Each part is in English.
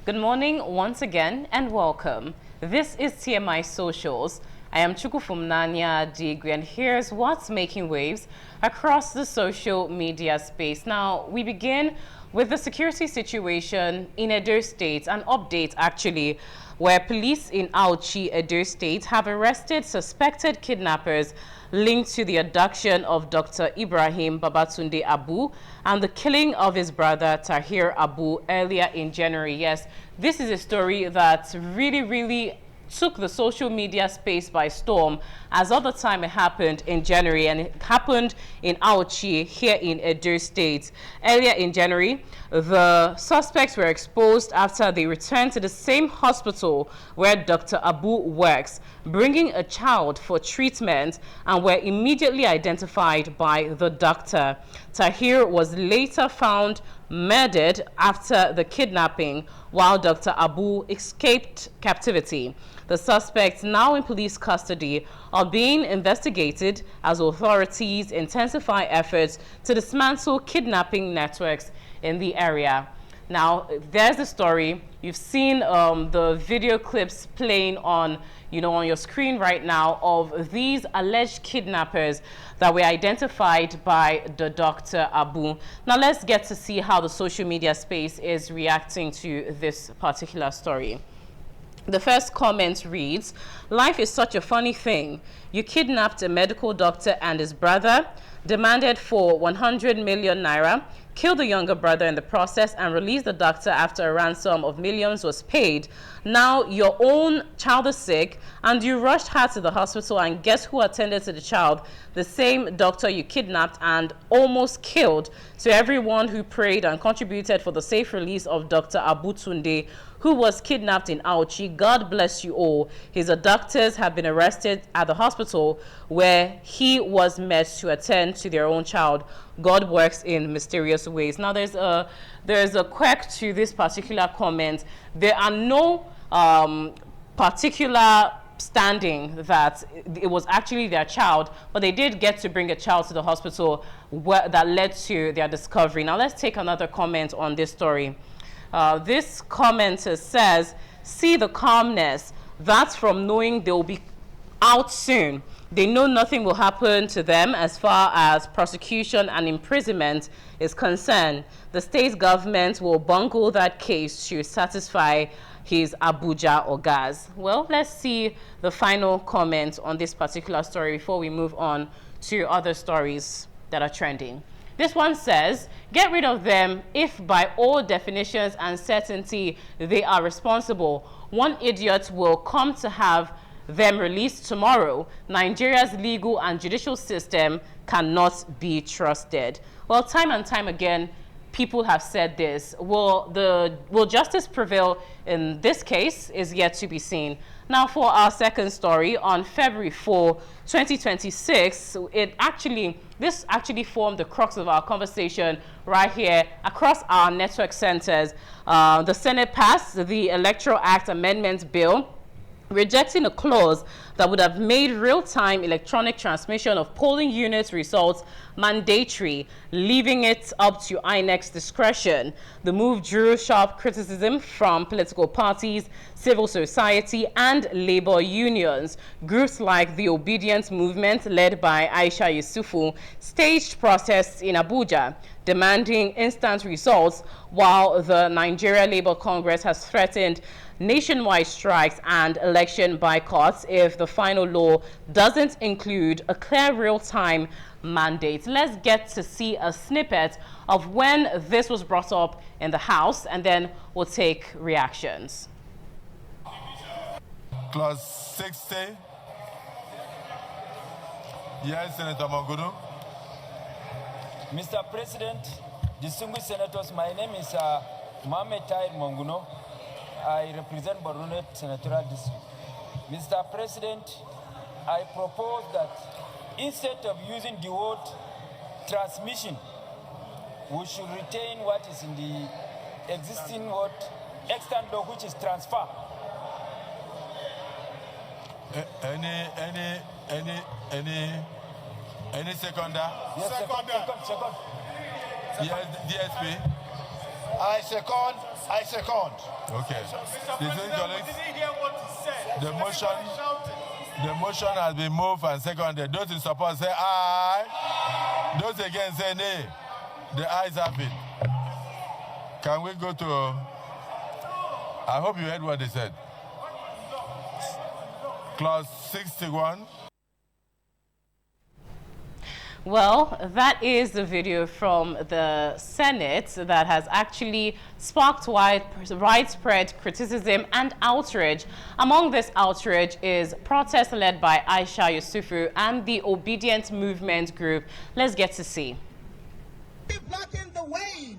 Good morning once again and welcome. This is Tmi Socials. I am Chukufumnanya Digwe, and here's what's making waves across the social media space. Now, we begin with the security situation in Edo State, an update actually, where police in Auchi, Edo State, have arrested suspected kidnappers linked to the abduction of Dr. Ibrahim Babatunde Abu and the killing of his brother Tahir Abu earlier in January. Yes, this is a story that really took the social media space by storm, as other time it happened in January, and it happened in Auchi here in Edo State. Earlier in January, the suspects were exposed after they returned to the same hospital where Dr. Abu works, bringing a child for treatment, and were immediately identified by the doctor. Tahir was later found murdered after the kidnapping, while Dr. Abu escaped captivity. The suspects, now in police custody, are being investigated as authorities intensify efforts to dismantle kidnapping networks in the area. Now, there's the story. You've seen the video clips playing on your screen right now of these alleged kidnappers that were identified by the Dr. Abu. Now, let's get to see how the social media space is reacting to this particular story. The first comment reads, "Life is such a funny thing. You kidnapped a medical doctor and his brother, demanded for 100 million naira, killed the younger brother in the process, and released the doctor after a ransom of millions was paid. Now your own child is sick and you rushed her to the hospital, and guess who attended to the child? The same doctor you kidnapped and almost killed. To everyone who prayed and contributed for the safe release of Dr. Abu Tunde, who was kidnapped in Auchi, God bless you all. His abductors have been arrested at the hospital where he was met to attend to their own child. God works in mysterious ways." Now, there's a quirk to this particular comment. There are no particular standing that it was actually their child, but they did get to bring a child to the hospital that led to their discovery. Now, let's take another comment on this story. This commenter says, "See the calmness. That's from knowing they'll be out soon. They know nothing will happen to them as far as prosecution and imprisonment is concerned. The state government will bungle that case to satisfy his Abuja ogas." Well, let's see the final comment on this particular story before we move on to other stories that are trending. This one says, "Get rid of them if by all definitions and certainty they are responsible. One idiot will come to have them released tomorrow. Nigeria's legal and judicial system cannot be trusted." Well, time and time again, people have said this. Will justice prevail in this case is yet to be seen. Now, for our second story, on February 4, 2026, this actually formed the crux of our conversation right here across our network centers. The Senate passed the Electoral Act Amendment Bill, rejecting a clause that would have made real-time electronic transmission of polling units results mandatory, leaving it up to INEC's discretion. The move drew sharp criticism from political parties, civil society, and labor unions. Groups like the Obedience Movement, led by Aisha Yusufu, staged protests in Abuja, demanding instant results, while the Nigeria Labour Congress has threatened nationwide strikes and election boycotts if the final law doesn't include a clear real-time mandate. Let's get to see a snippet of when this was brought up in the House, and then we'll take reactions. Clause 60. Yes, Senator Manguno. Mr. President, distinguished senators, my name is Mohamed Tahir Manguno. I represent Barunet Senatorial District. Mr. President, I propose that instead of using the word transmission, we should retain what is in the existing word extant law, which is transfer. Any seconder? Yes, second. Yes, DSP. I second. I second. Okay. Distinguished colleagues, the motion has been moved and seconded. Those in support say aye. Those against say nay. The ayes have it. Can we go to... I hope you heard what they said. Clause 61. Well, that is the video from the Senate that has actually sparked widespread criticism and outrage. Among this outrage is protest led by Aisha Yusufu and the Obedient Movement Group. Let's get to see. Blocking the way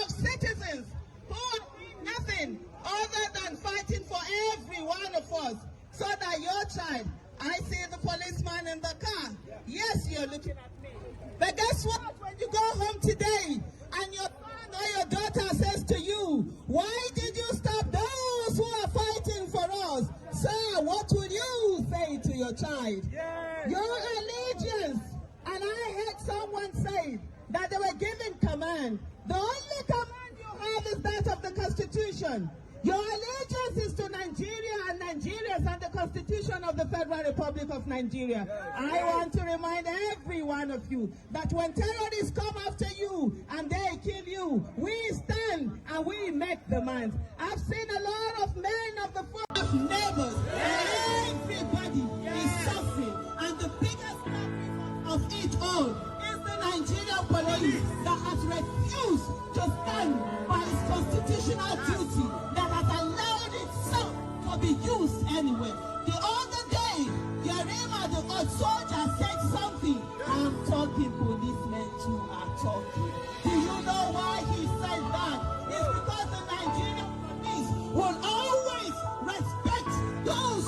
of citizens who are doing nothing other than fighting for every one of us, so that your child, I see the policeman in the car. Yes, you're looking at me. But guess what? When you go home today and your son or your daughter says to you, why did you stop those who are fighting for us? Sir, what would you say to your child? Yes. Your allegiance. And I heard someone say that they were giving command. The only command you have is that of the Constitution. Your allegiance is to Nigeria and Nigerians and the Constitution of the Federal Republic of Nigeria. I want to remind every one of you that when terrorists come after you and they kill you, we stand and we make demands. I've seen a lot of men of the force neighbors. Everybody is suffering, and the biggest suffering of it all is the Nigerian police that has refused to stand by its constitutional duty, that has allowed itself to be used anyway. The other day, Yarima, the soldier, said something. I'm talking, policemen too are talking. Do you know why he said that? It's because the Nigerian police will always respect those.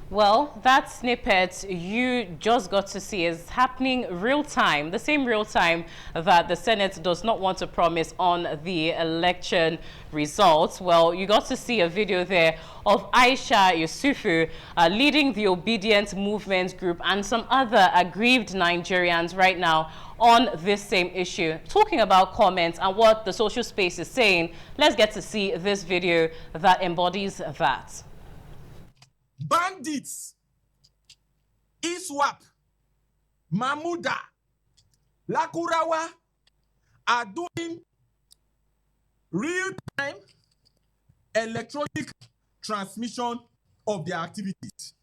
Well, that snippet you just got to see is happening real time, the same real time that the Senate does not want to promise on the election results. Well, you got to see a video there of Aisha Yusufu leading the Obedient Movement Group and some other aggrieved Nigerians right now on this same issue, talking about comments and what the social space is saying. Let's get to see this video that embodies that. Bandits, ISWAP, Mamuda, Lakurawa are doing real-time electronic transmission of their activities.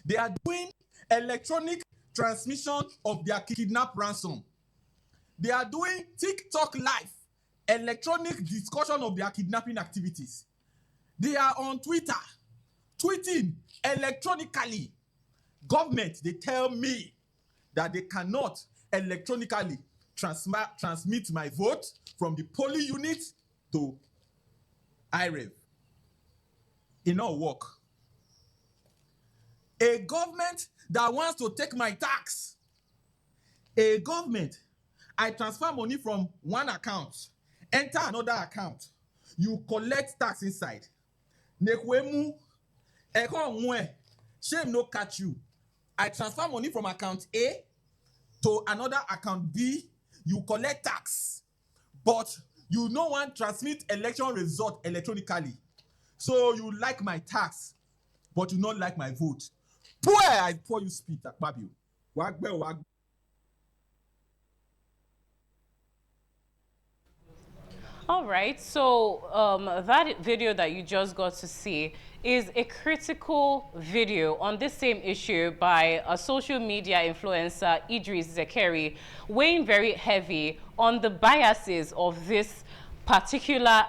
They are doing electronic transmission of their kidnap ransom. They are doing TikTok live electronic discussion of their kidnapping activities. They are on Twitter tweeting electronically. Government, they tell me that they cannot electronically transmit my vote from the polling unit to IREV. It not work. A government that wants to take my tax. A government, I transfer money from one account, enter another account. You collect tax inside. Nekwemu, shame no catch you. I transfer money from account A to another account B. You collect tax, but you no one transmit election result electronically. So you like my tax, but you not like my vote. Boy, I pour you spit at Babio. Wagbe. All right, so that video that you just got to see is a critical video on this same issue by a social media influencer, Idris Zekeri, weighing very heavy on the biases of this particular,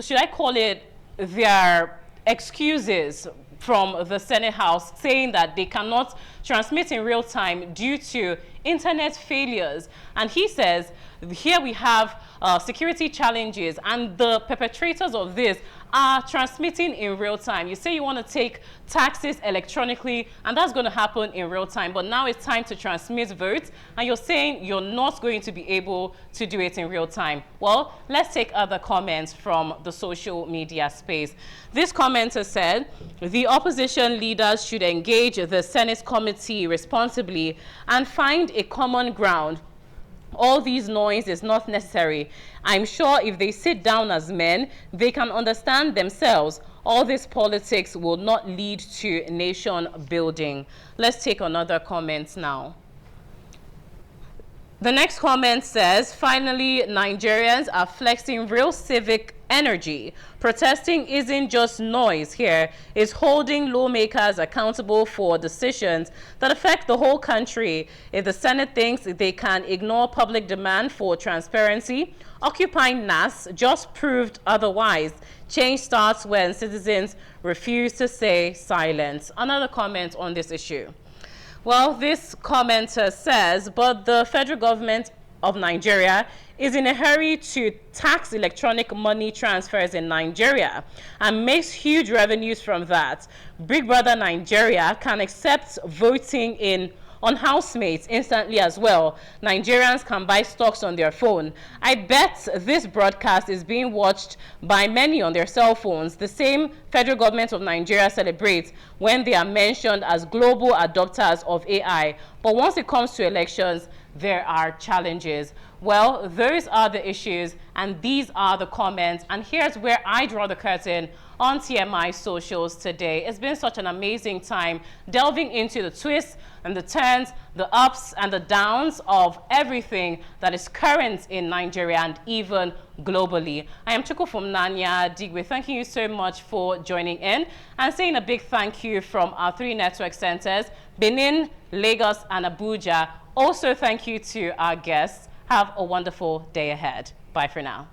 should I call it their excuses from the Senate House, saying that they cannot transmit in real time due to internet failures. And he says, here we have security challenges, and the perpetrators of this are transmitting in real time. You say you want to take taxes electronically, and that's going to happen in real time. But now it's time to transmit votes, and you're saying you're not going to be able to do it in real time. Well, let's take other comments from the social media space. This commenter said, the opposition leaders should engage the Senate committee responsibly and find a common ground All these noise is not necessary. I'm sure if they sit down as men, they can understand themselves. All this politics will not lead to nation building. Let's take another comment now. The next comment says, finally, Nigerians are flexing real civic energy. Protesting isn't just noise here, it's holding lawmakers accountable for decisions that affect the whole country. If the Senate thinks they can ignore public demand for transparency, occupying NAS just proved otherwise. Change starts when citizens refuse to stay silent. Another comment on this issue. Well, this commenter says, but the federal government of Nigeria is in a hurry to tax electronic money transfers in Nigeria and makes huge revenues from that. Big Brother Nigeria can accept voting on housemates instantly as well. Nigerians can buy stocks on their phone. I bet this broadcast is being watched by many on their cell phones. The same federal government of Nigeria celebrates when they are mentioned as global adopters of AI. But once it comes to elections, there are challenges. Well, those are the issues and these are the comments. And here's where I draw the curtain on TMI Socials today. It's been such an amazing time delving into the twists and the turns, the ups and the downs of everything that is current in Nigeria and even globally. I am Chuku from Nanya Digwe. Thanking you so much for joining in and saying a big thank you from our 3 network centers, Benin, Lagos and Abuja. Also, thank you to our guests. Have a wonderful day ahead. Bye for now.